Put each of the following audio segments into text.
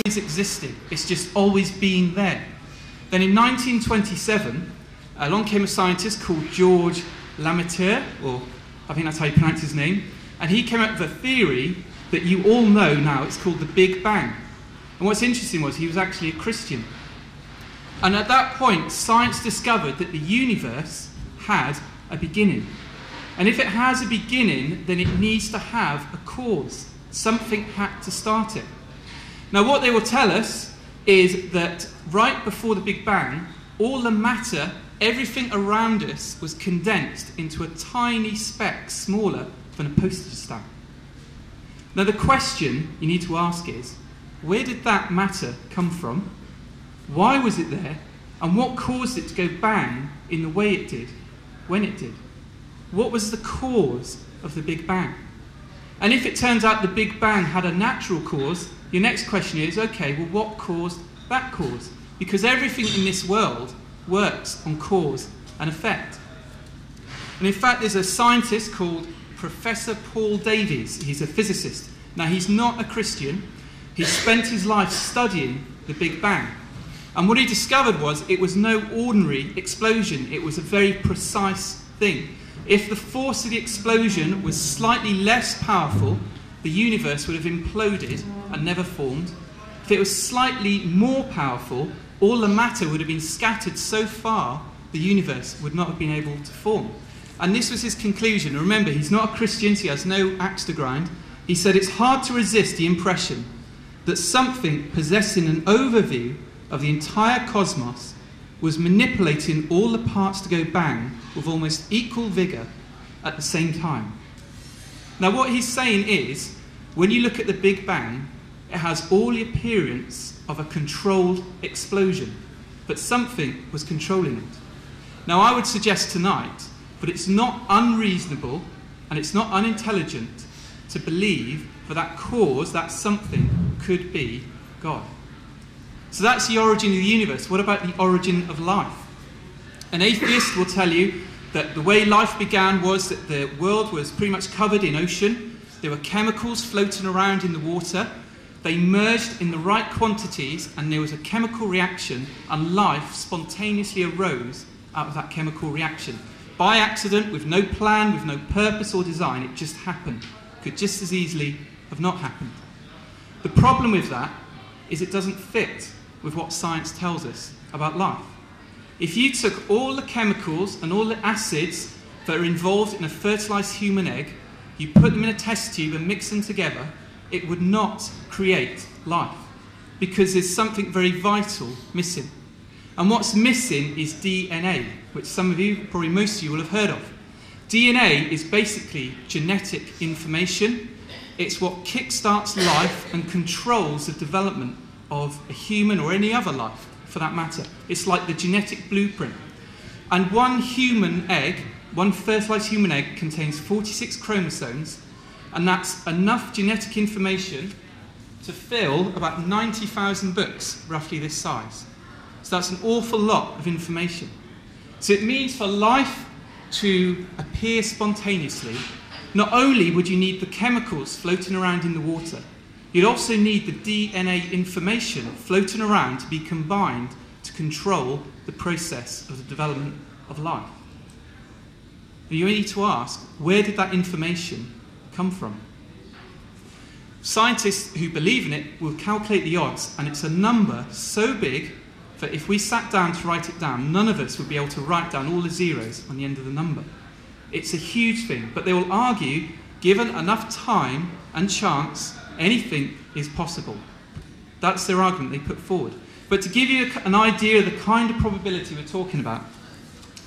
always existed. It's just always been there. Then in 1927, along came a scientist called George Lemaître, or I think that's how you pronounce his name, and he came up with a theory that you all know now. It's called the Big Bang. And what's interesting was he was actually a Christian. And at that point, science discovered that the universe had a beginning. And if it has a beginning, then it needs to have a cause. Something had to start it. Now, what they will tell us is that right before the Big Bang, all the matter, everything around us, was condensed into a tiny speck smaller than a postage stamp. Now, the question you need to ask is, where did that matter come from? Why was it there? And what caused it to go bang in the way it did, when it did? What was the cause of the Big Bang? And if it turns out the Big Bang had a natural cause, your next question is, okay, well, what caused that cause? Because everything in this world works on cause and effect. And in fact, there's a scientist called Professor Paul Davies. He's a physicist. Now, he's not a Christian. He spent his life studying the Big Bang. And what he discovered was it was no ordinary explosion. It was a very precise thing. If the force of the explosion was slightly less powerful, the universe would have imploded and never formed. If it was slightly more powerful, all the matter would have been scattered so far, the universe would not have been able to form. And this was his conclusion. Remember, he's not a Christian, so he has no axe to grind. He said, it's hard to resist the impression that something possessing an overview of the entire cosmos was manipulating all the parts to go bang with almost equal vigour at the same time. Now, what he's saying is, when you look at the Big Bang, it has all the appearance of a controlled explosion, but something was controlling it. Now, I would suggest tonight, but it's not unreasonable and it's not unintelligent to believe for that cause, that something could be God. So that's the origin of the universe. What about the origin of life? An atheist will tell you that the way life began was that the world was pretty much covered in ocean. There were chemicals floating around in the water. They merged in the right quantities, and there was a chemical reaction, and life spontaneously arose out of that chemical reaction. By accident, with no plan, with no purpose or design, it just happened. Could just as easily have not happened. The problem with that is it doesn't fit with what science tells us about life. If you took all the chemicals and all the acids that are involved in a fertilised human egg, you put them in a test tube and mix them together, it would not create life, because there's something very vital missing. And what's missing is DNA, which some of you, probably most of you, will have heard of. DNA is basically genetic information. It's what kickstarts life and controls the development of a human or any other life, for that matter. It's like the genetic blueprint. And one human egg, one fertilised human egg, contains 46 chromosomes, and that's enough genetic information to fill about 90,000 books, roughly this size. So that's an awful lot of information. So it means for life to appear spontaneously, not only would you need the chemicals floating around in the water, you'd also need the DNA information floating around to be combined to control the process of the development of life. And you need to ask, where did that information come from? Scientists who believe in it will calculate the odds, and it's a number so big that if we sat down to write it down, none of us would be able to write down all the zeros on the end of the number. It's a huge thing, but they will argue, given enough time and chance, anything is possible. That's their argument they put forward. But to give you an idea of the kind of probability we're talking about,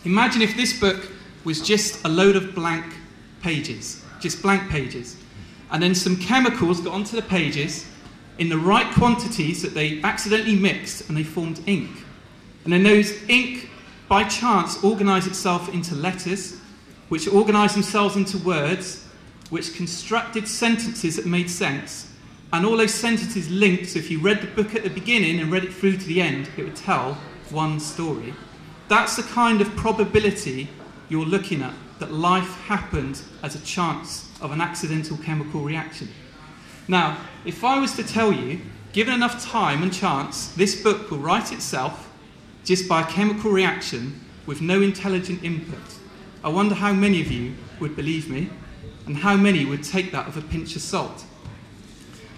imagine if this book was just a load of blank pages, just blank pages, and then some chemicals got onto the pages in the right quantities that they accidentally mixed, and they formed ink. And then those ink, by chance, organised itself into letters, which organised themselves into words, which constructed sentences that made sense, and all those sentences linked, so if you read the book at the beginning and read it through to the end, it would tell one story. That's the kind of probability you're looking at, that life happened as a chance of an accidental chemical reaction. Now, if I was to tell you Given enough time and chance, this book will write itself just by a chemical reaction with no intelligent input. I wonder how many of you would believe me and how many would take that with a pinch of salt.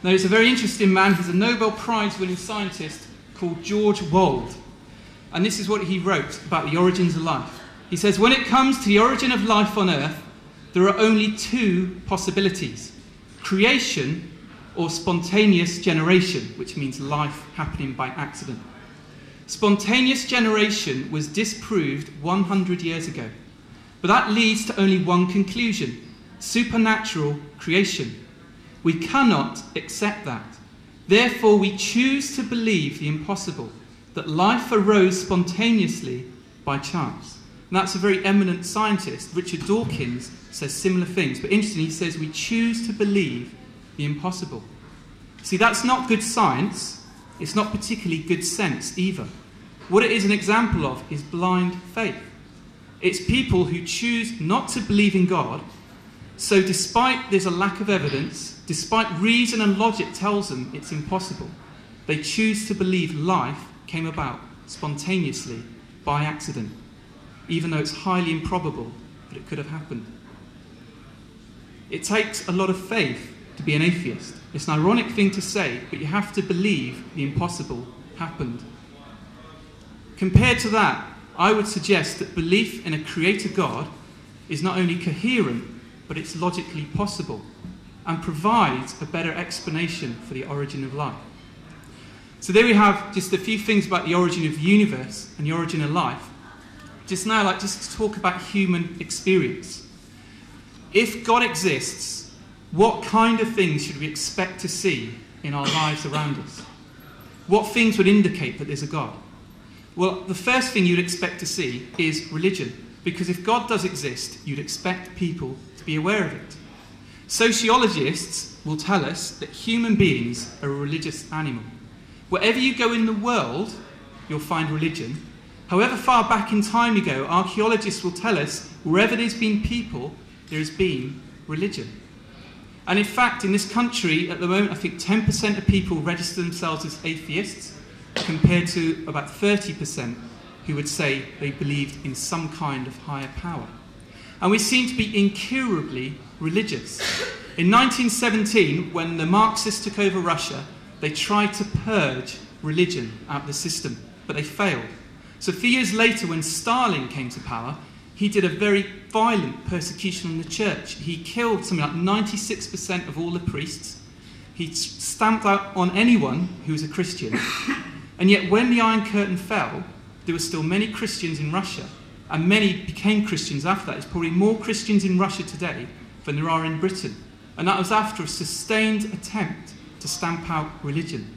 Now, there's a very interesting man. He's a Nobel Prize-winning scientist called George Wald. And this is what he wrote about the origins of life. He says, when it comes to the origin of life on Earth, there are only two possibilities: creation or spontaneous generation, which means life happening by accident. Spontaneous generation was disproved 100 years ago. But that leads to only one conclusion: supernatural creation. We cannot accept that. Therefore, we choose to believe the impossible, that life arose spontaneously by chance. And that's a very eminent scientist. Richard Dawkins says similar things. But interestingly, he says we choose to believe the impossible. See, that's not good science. It's not particularly good sense either. What it is an example of is blind faith. It's people who choose not to believe in God. So despite there's a lack of evidence, despite reason and logic tells them it's impossible, they choose to believe life came about spontaneously by accident, even though it's highly improbable that it could have happened. It takes a lot of faith to be an atheist. It's an ironic thing to say, but you have to believe the impossible happened. Compared to that, I would suggest that belief in a creator God is not only coherent, but it's logically possible and provides a better explanation for the origin of life. So there we have just a few things about the origin of the universe and the origin of life. Just now, just to talk about human experience. If God exists, what kind of things should we expect to see in our lives around us? What things would indicate that there's a God? Well, the first thing you'd expect to see is religion. Because if God does exist, you'd expect people to be aware of it. Sociologists will tell us that human beings are a religious animal. Wherever you go in the world, you'll find religion. However far back in time you go, archaeologists will tell us wherever there's been people, there has been religion. And in fact, in this country at the moment, I think 10% of people register themselves as atheists, compared to about 30% who would say they believed in some kind of higher power. And we seem to be incurably religious. In 1917, when the Marxists took over Russia, they tried to purge religion out of the system, but they failed. So a few years later, when Stalin came to power, he did a very violent persecution on the church. He killed something like 96% of all the priests. He stamped out on anyone who was a Christian. And yet when the Iron Curtain fell, there were still many Christians in Russia, and many became Christians after that. There's probably more Christians in Russia today than there are in Britain. And that was after a sustained attempt to stamp out religion.